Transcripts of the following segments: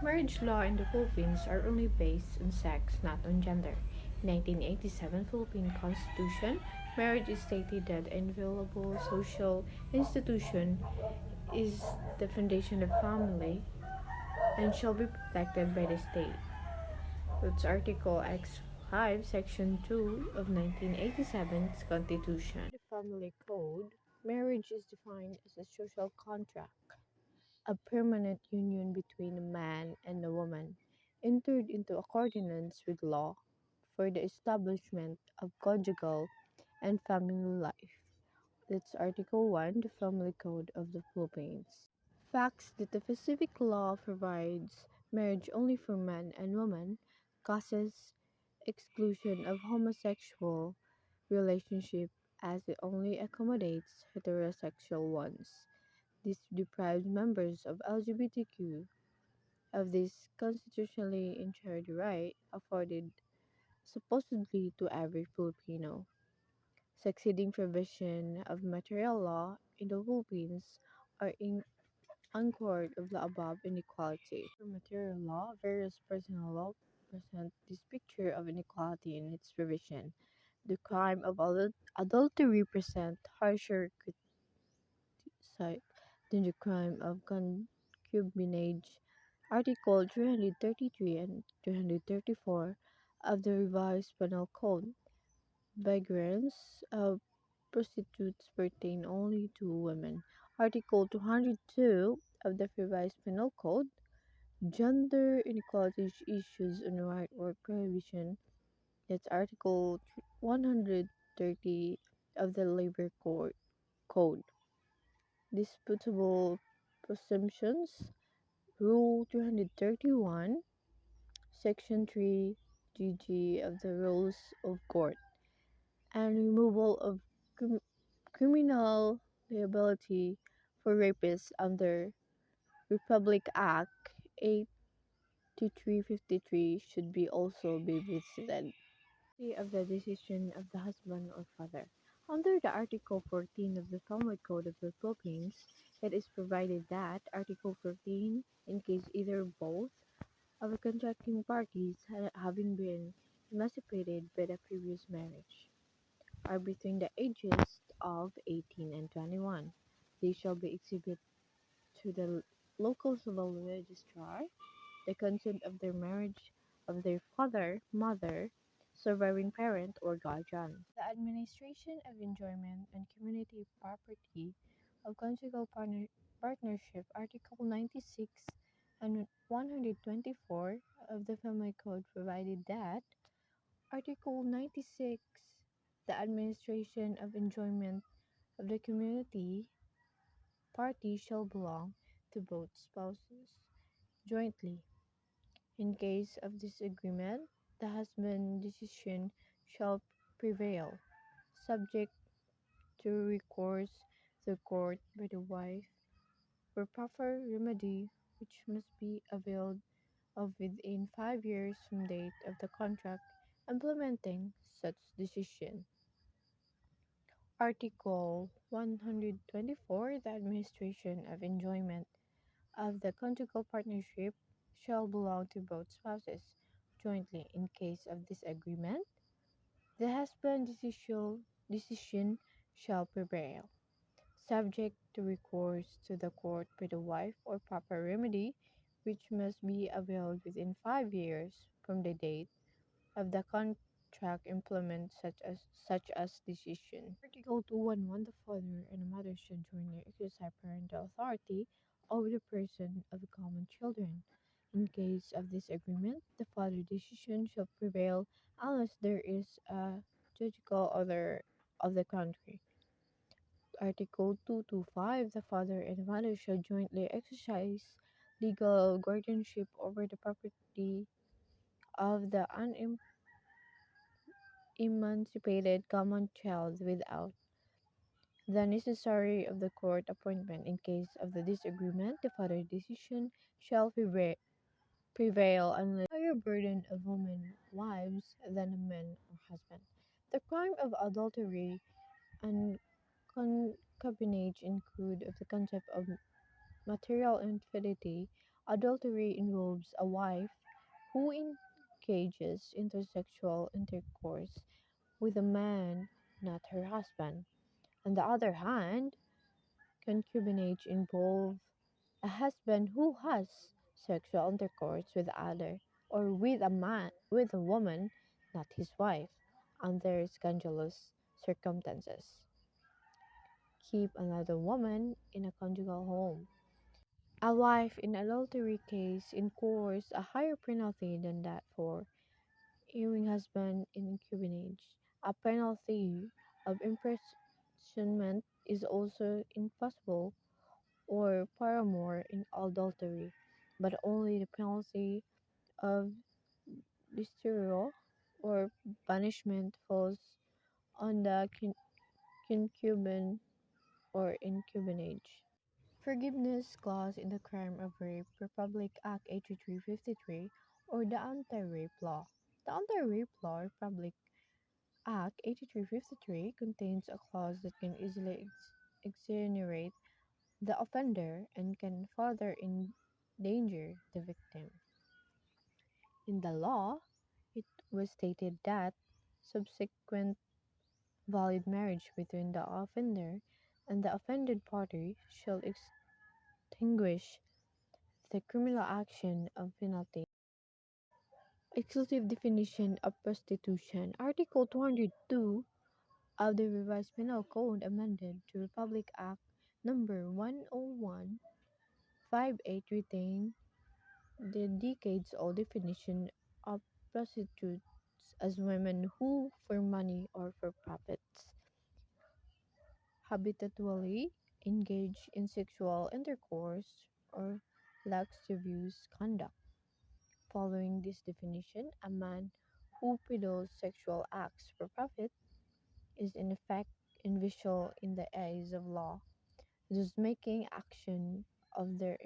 Marriage law in the Philippines are only based on sex, not on gender. In 1987 Philippine Constitution, marriage is stated that an inviolable social institution is the foundation of family and shall be protected by the state. That's Article X5, Section 2 of 1987's Constitution. The Family Code, marriage is defined as a social contract, a permanent union between a man and a woman, entered into accordance with law for the establishment of conjugal and family life. That's Article 1, the Family Code of the Philippines. Facts that the specific law provides marriage only for man and woman causes exclusion of homosexual relationship as it only accommodates heterosexual ones. This deprives members of LGBTQ of this constitutionally enshrined right afforded supposedly to every Filipino. Succeeding provision of material law in the Philippines are in anchored of the above inequality. For material law, various personal law present this picture of inequality in its provision. The crime of adultery present harsher criticized than the crime of concubinage. Article 333 and 334 of the Revised Penal Code. Vagrants of prostitutes pertain only to women. Article 202 of the Revised Penal Code. Gender inequality issues on right work prohibition. That's Article 130 of the Labor Code. Disputable presumptions. Rule 231, Section 3 GG of the Rules of Court, and removal of criminal liability for rapists under Republic Act 8353 should be also be visited. Of the decision of the husband or father. Under the Article 14 of the Family Code of the Philippines, it is provided that Article 14, in case either or both of the contracting parties having been emancipated by the previous marriage are between the ages of 18 and 21, they shall be exhibited to the local civil registrar the consent of their marriage of their father, mother, surviving parent, or guardian. The administration of enjoyment and community property of conjugal partnership, Article 96 and 124 of the Family Code provided that Article 96, the administration of enjoyment of the community party shall belong to both spouses jointly. In case of disagreement, the husband's decision shall prevail, subject to recourse to the court by the wife for proper remedy which must be availed of within 5 years from date of the contract implementing such decision. Article 124. The administration of enjoyment of the conjugal partnership shall belong to both spouses jointly. In case of disagreement, the husband's decision shall prevail, subject to recourse to the court by the wife or proper remedy, which must be availed within 5 years from the date of the contract implement such as decision. Article 211. The father and the mother should jointly exercise parental authority over the person of the common children. In case of disagreement, the father's decision shall prevail unless there is a judicial order of the country. Article 225. The father and the mother shall jointly exercise legal guardianship over the property of the emancipated common child without the necessary of the court appointment. In case of the disagreement, the father's decision shall prevail unless higher burden of women wives than a man or husband. The crime of adultery and concubinage include of the concept of material infidelity Adultery involves a wife who engages intersexual intercourse with a man not her husband. On the other hand, concubinage involves a husband who has sexual intercourse with other or with a woman not his wife under scandalous circumstances. Keep another woman in a conjugal home. A wife in adultery case incurs a higher penalty than that for ewing husband in concubinage. A penalty of imprisonment is also impossible or paramour in adultery, but only the penalty of disturio or banishment falls on the concubine or incubinage. Forgiveness clause in the Crime of Rape, Republic Act 8353, or the Anti-Rape Law. The Anti-Rape Law, Republic Act 8353, contains a clause that can easily exonerate the offender and can further endanger the victim. In the law, it was stated that subsequent valid marriage between the offender and the offended party shall extinguish the criminal action of penalty. Exclusive definition of prostitution. Article 202 of the Revised Penal Code amended to Republic Act number 10158 retained the decades-old definition of prostitutes as women who, for money or for profits, habitually engage in sexual intercourse or lascivious conduct. Following this definition, a man who peddles sexual acts for profit is in effect invisible in the eyes of law, thus making action of their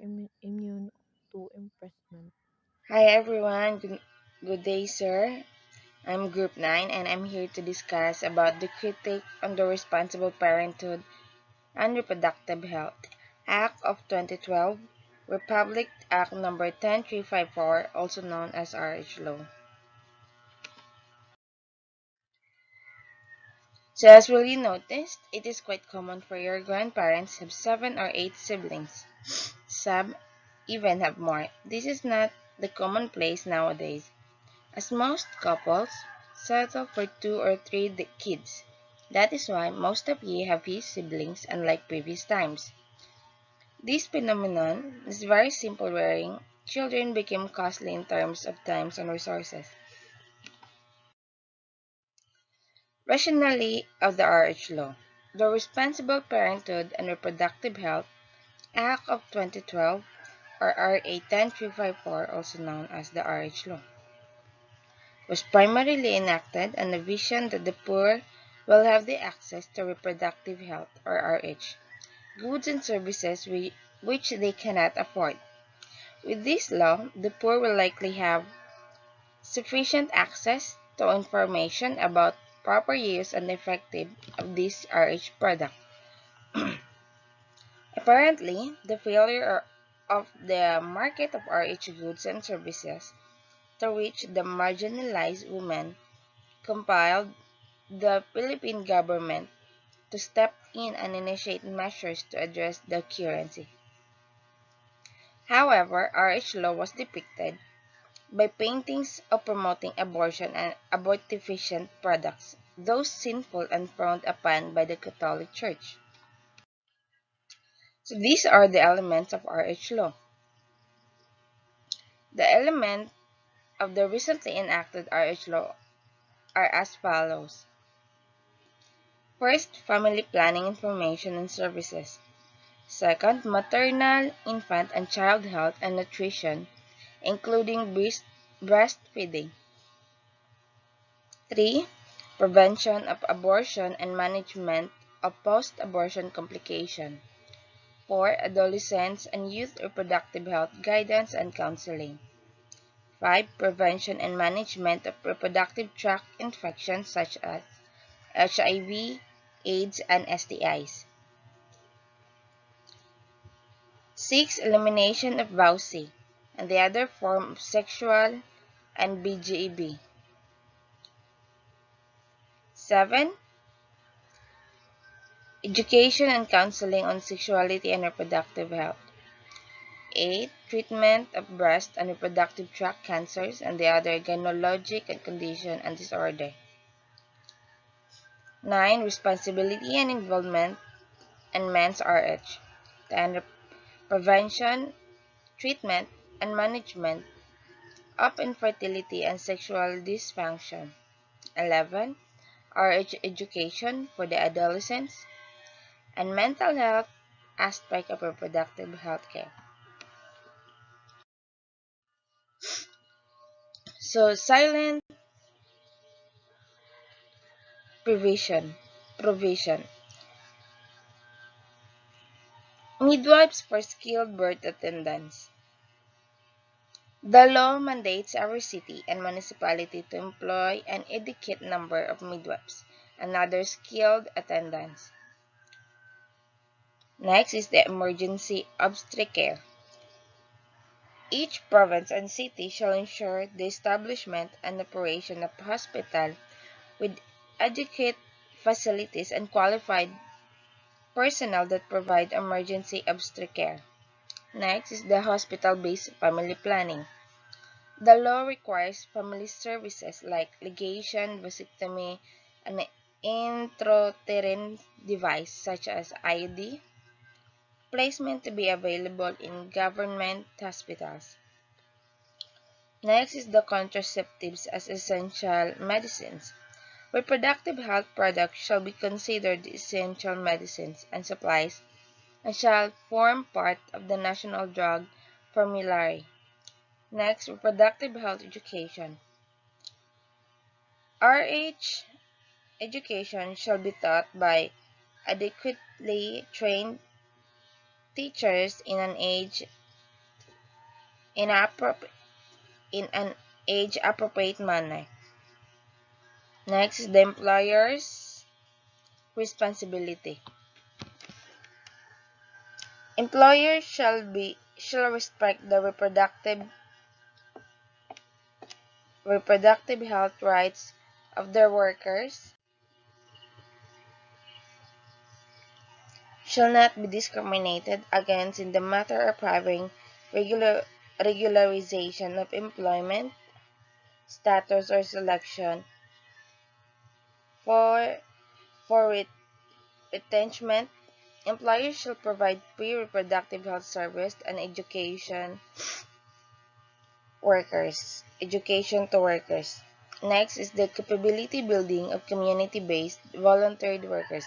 immune to imprisonment. Hi everyone, good day sir. I'm Group 9 and I'm here to discuss about the critique on the Responsible Parenthood and Reproductive Health Act of 2012, Republic Act number 10354, also known as RH Law. So as really noticed, it is quite common for your grandparents to have 7 or 8 siblings. Some even have more. This is not the commonplace nowadays, as most couples settle for 2 or 3 kids. That is why most of ye have few siblings unlike previous times. This phenomenon is very simple wherein children became costly in terms of times and resources. Rationale of the RH Law. The Responsible Parenthood and Reproductive Health Act of 2012, or RA 10354, also known as the RH Law, was primarily enacted on the vision that the poor will have the access to reproductive health, or RH, goods and services which they cannot afford. With this law, the poor will likely have sufficient access to information about proper use and effective of this RH product. Apparently, the failure of the market of RH goods and services to reach the marginalized women compelled the Philippine government to step in and initiate measures to address the currency. However, RH law was depicted by paintings of promoting abortion and abortifacient products, those sinful and frowned upon by the Catholic Church. So these are the elements of RH law. The elements of the recently enacted RH law are as follows. First, family planning information and services. Second, maternal, infant, and child health and nutrition, including breastfeeding. 3. Prevention of abortion and management of post-abortion complication. 4. Adolescents and youth reproductive health guidance and counseling. 5. Prevention and management of reproductive tract infections such as HIV, AIDS, and STIs. 6. Elimination of VAUSI. and the other form of sexual and BGEB. 7. Education and counseling on sexuality and reproductive health. 8. Treatment of breast and reproductive tract cancers and the other gynecologic condition and disorder. 9. Responsibility and involvement in men's RH. 10. Prevention, treatment, and management of infertility and sexual dysfunction. 11. RH education for the adolescents and mental health aspect of reproductive health care. So, silent provision. Midwives for skilled birth attendants. The law mandates our city and municipality to employ an adequate number of midwives and other skilled attendants. Next is the emergency obstetric care. Each province and city shall ensure the establishment and operation of hospital with adequate facilities and qualified personnel that provide emergency obstetric care. Next is the hospital-based family planning. The law requires family services like ligation, vasectomy, and intrauterine device such as IUD placement to be available in government hospitals. Next is the contraceptives as essential medicines. Reproductive health products shall be considered essential medicines and supplies and shall form part of the National Drug Formulary. Next, reproductive health education. RH education shall be taught by adequately trained teachers in an age appropriate manner. Next is the employer's responsibility. Employers shall respect the reproductive health rights of their workers, shall not be discriminated against in the matter of having regularization of employment status or selection for retention. Employers shall provide free reproductive health service and education to workers. Next is the capability building of community-based voluntary workers.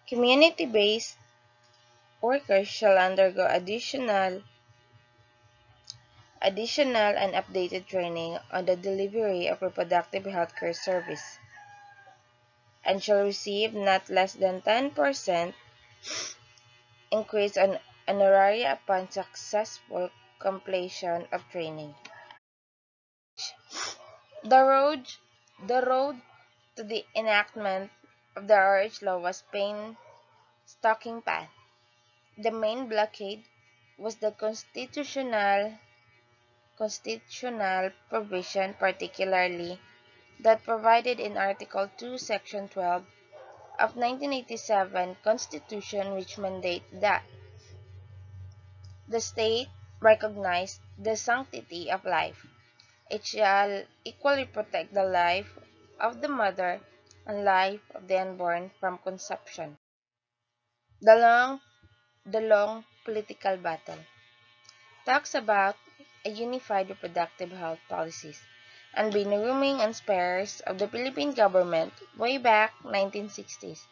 Community-based workers shall undergo additional and updated training on the delivery of reproductive health care service and shall receive not less than 10% increase on honoraria upon successful completion of training. The road to the enactment of the RH law was painstaking path. The main blockade was the constitutional provision, particularly that provided in Article 2, Section 12 of 1987 Constitution, which mandate that the state recognize the sanctity of life. It shall equally protect the life of the mother and life of the unborn from conception. The long political battle talks about a unified reproductive health policies and been rooming on spares of the Philippine government way back 1960s.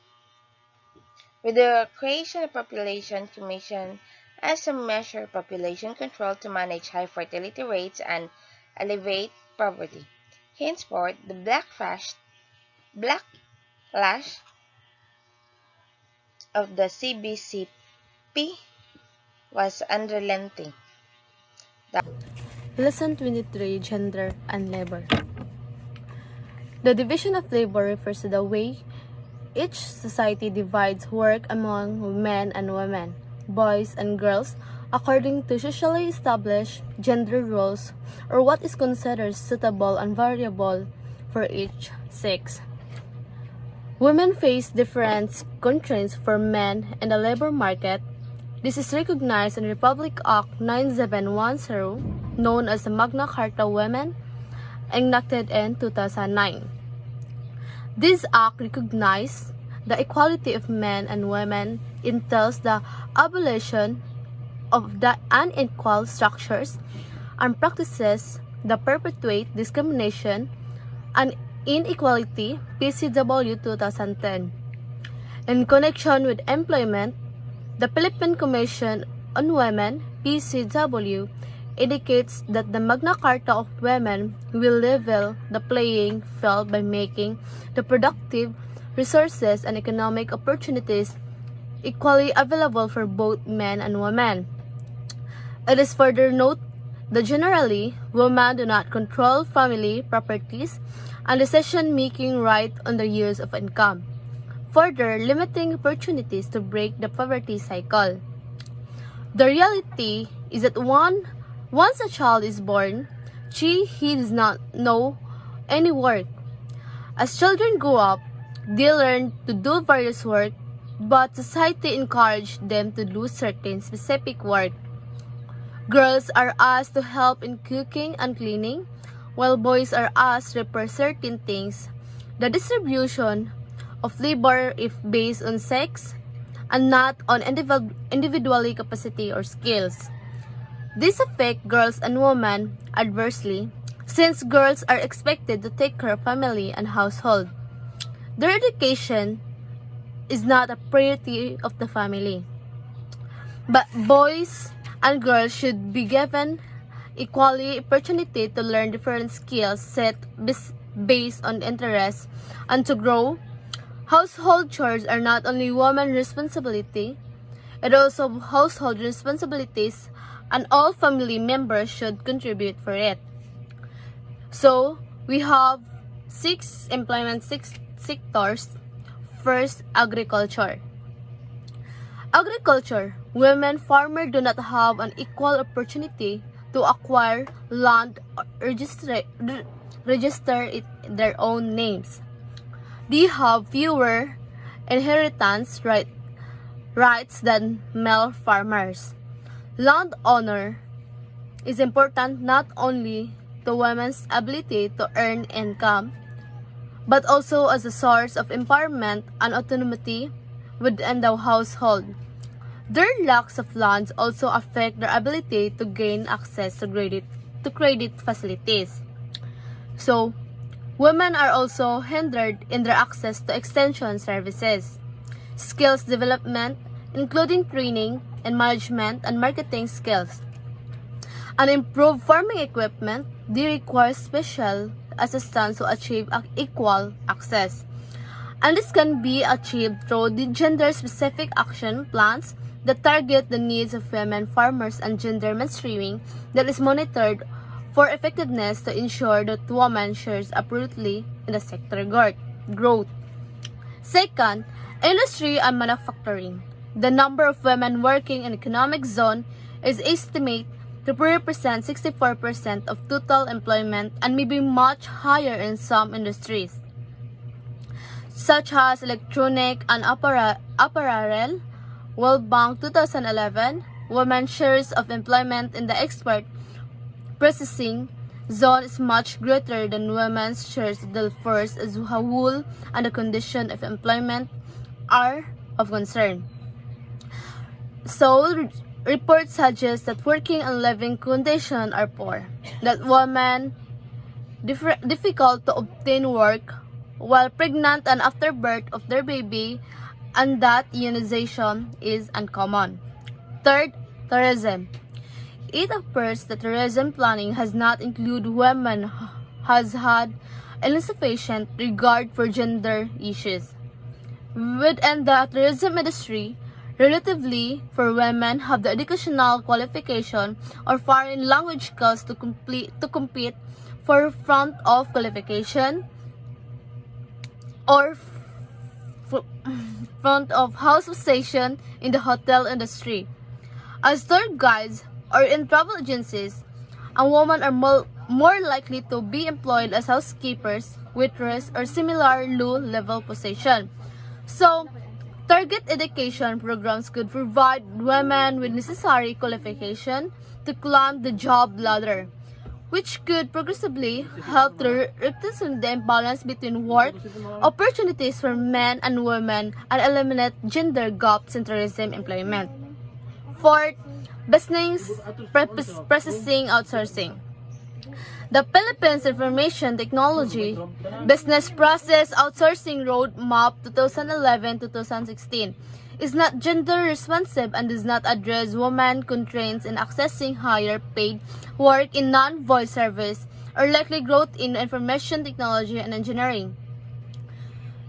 With the creation of Population Commission as a measure of population control to manage high fertility rates and alleviate poverty. Henceforth, the backlash of the CBCP was unrelenting. Lesson 23, Gender and Labor. The division of labor refers to the way each society divides work among men and women, boys and girls, according to socially established gender roles or what is considered suitable and variable for each sex. Women face different constraints for men in the labor market. This is recognized in Republic Act 9710, known as the Magna Carta Women, enacted in 2009. This act recognizes the equality of men and women, entails the abolition of the unequal structures and practices that perpetuate discrimination and inequality, PCW 2010. In connection with employment, the Philippine Commission on Women, PCW, indicates that the Magna Carta of Women will level the playing field by making the productive resources and economic opportunities equally available for both men and women. It is further noted that generally, women do not control family properties and decision-making right on their use of income, further limiting opportunities to break the poverty cycle. The reality is that once a child is born, he does not know any work. As children grow up, they learn to do various work, but society encourages them to do certain specific work. Girls are asked to help in cooking and cleaning, while boys are asked to repair certain things. The distribution of labor is based on sex and not on individual capacity or skills. This affects girls and women adversely, since girls are expected to take care of family and household. Their education is not a priority of the family. But boys and girls should be given equally opportunity to learn different skills set based on interests and to grow. Household chores are not only women's responsibility, it also household responsibilities, and all family members should contribute for it. So, we have six employment sectors. First, agriculture. Agriculture, women farmers do not have an equal opportunity to acquire land or register it their own names. They have fewer inheritance rights than male farmers. Landowner is important not only to women's ability to earn income, but also as a source of empowerment and autonomy within the household. Their lacks of lands also affect their ability to gain access to credit facilities. So, women are also hindered in their access to extension services, skills development, including training and management and marketing skills, and improved farming equipment. They require special assistance to achieve equal access. And this can be achieved through the gender-specific action plans that target the needs of women farmers and gender mainstreaming that is monitored for effectiveness to ensure that women shares appropriately in the sector growth. Second, industry and manufacturing. The number of women working in economic zone is estimated to represent 64% of total employment and may be much higher in some industries, such as electronic and apparel. World Bank 2011, women's shares of employment in the export processing zone is much greater than women's shares in the first as a whole, and the condition of employment are of concern. So, reports suggest that working and living conditions are poor, that women difficult to obtain work while pregnant and after birth of their baby, and that unionization is uncommon. Third, tourism. It appears that tourism planning has not included women, has had insufficient regard for gender issues. Within the tourism industry, relatively for women have the educational qualification or foreign language skills to compete for front of qualification or front of house position in the hotel industry. As tour guides or in travel agencies, and women are more likely to be employed as housekeepers, waitress, or similar low-level position. So, target education programs could provide women with necessary qualification to climb the job ladder, which could progressively help to reducing the imbalance between work opportunities for men and women and eliminate gender gaps in tourism employment. Fourth, business processing outsourcing. The Philippines Information Technology Business Process Outsourcing Roadmap 2011-2016 is not gender responsive and does not address women constraints in accessing higher paid work in non-voice service or likely growth in information technology and engineering.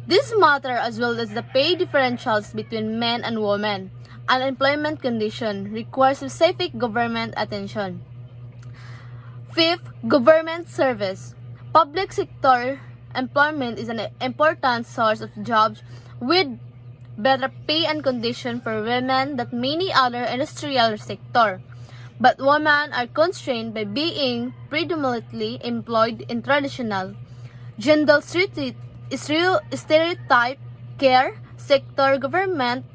This matter as well as the pay differentials between men and women and employment condition requires specific government attention. Fifth, government service. Public sector employment is an important source of jobs with better pay and condition for women than many other industrial sector. But women are constrained by being predominantly employed in traditional, gender stereotype care sector government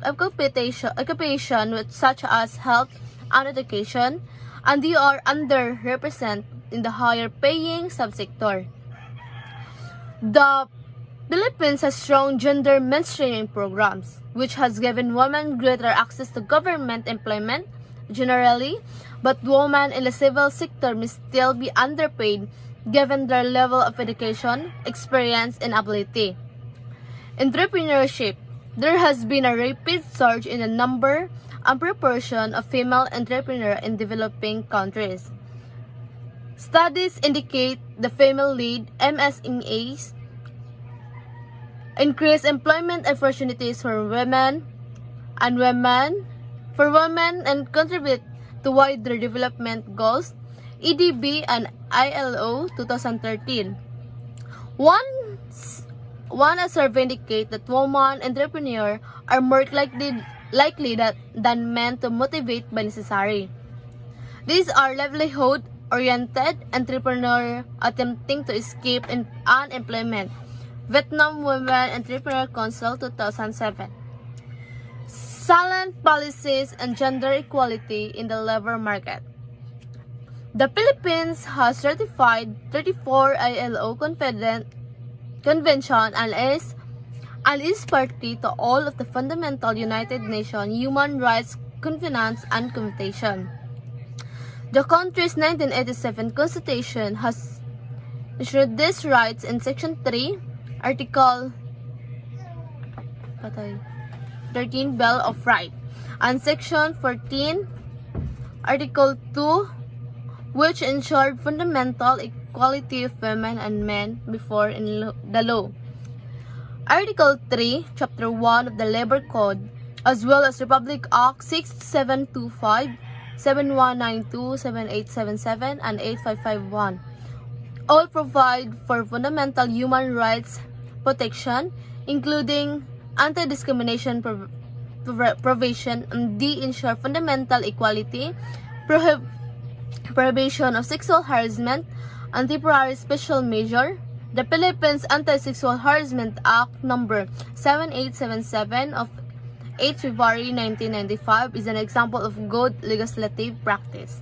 occupation such as health and education, and they are underrepresented in the higher paying subsector. The Philippines has strong gender mainstreaming programs, which has given women greater access to government employment generally, but women in the civil sector may still be underpaid given their level of education, experience, and ability. Entrepreneurship. There has been a rapid surge in the number and proportion of female entrepreneurs in developing countries. Studies indicate the female-led MSMEs increase employment opportunities for women and contribute to wider development goals, EDB and ILO 2013. One survey indicates that women entrepreneurs are more likely than men to motivate by necessary. These are livelihood-oriented entrepreneurs attempting to escape unemployment. Vietnam Women Entrepreneur Council 2007. Silent policies and gender equality in the labor market. The Philippines has ratified 34 ILO Convention and is party to all of the fundamental United Nations Human Rights Covenants and Convention. The country's 1987 Constitution has ensured these rights in Section 3, Article 13 Bill of Rights, and Section 14, Article 2, which ensured fundamental equality of women and men before in the law. Article 3, Chapter 1 of the Labor Code, as well as Republic Act 6725, 7192, 7877, and 8551, all provide for fundamental human rights protection, including anti-discrimination provision, and ensure fundamental equality, prohibition of sexual harassment, and temporary special measure. The Philippines Anti-Sexual Harassment Act No. 7877 of 8 February 1995 is an example of good legislative practice.